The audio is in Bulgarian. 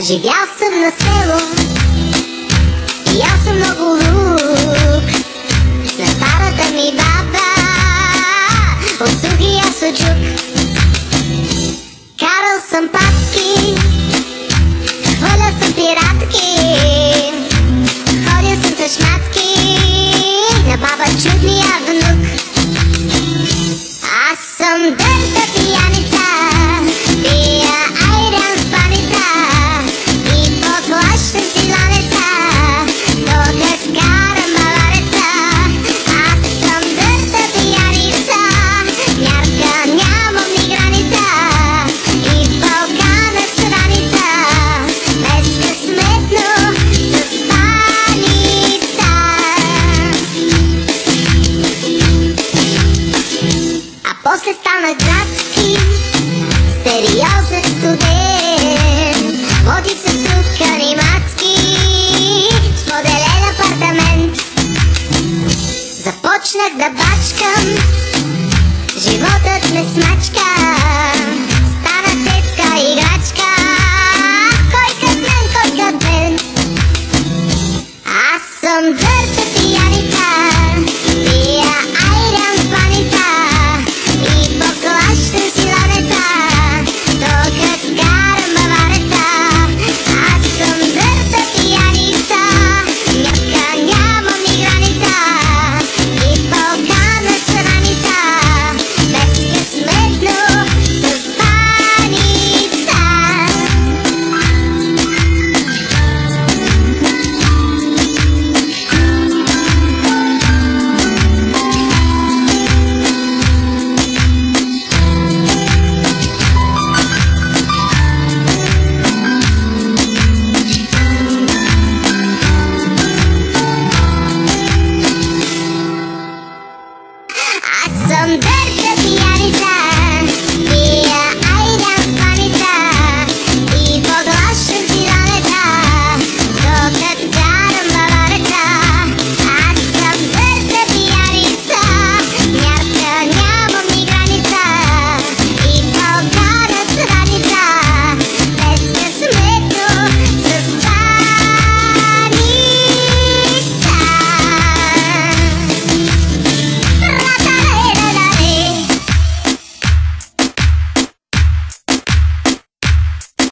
Живял съм на село и ял съм много лук. На старата ми баба от суги аз суджук. Карал съм папки, хвърлял съм пиратки, ходил съм тъчматки на баба чудния внук. Аз съм дърта пияница, пия айран с паница и поклащам си ланеца, докато карам малареца. Аз съм дърта пияница, мярка нямам ни граница и в Балкана страница, безкъсметно с паница. А после станах градски, сериозен студент. Водих се тук аниматски, споделен апартамент. Започнах да бачкам, животът ме смачка.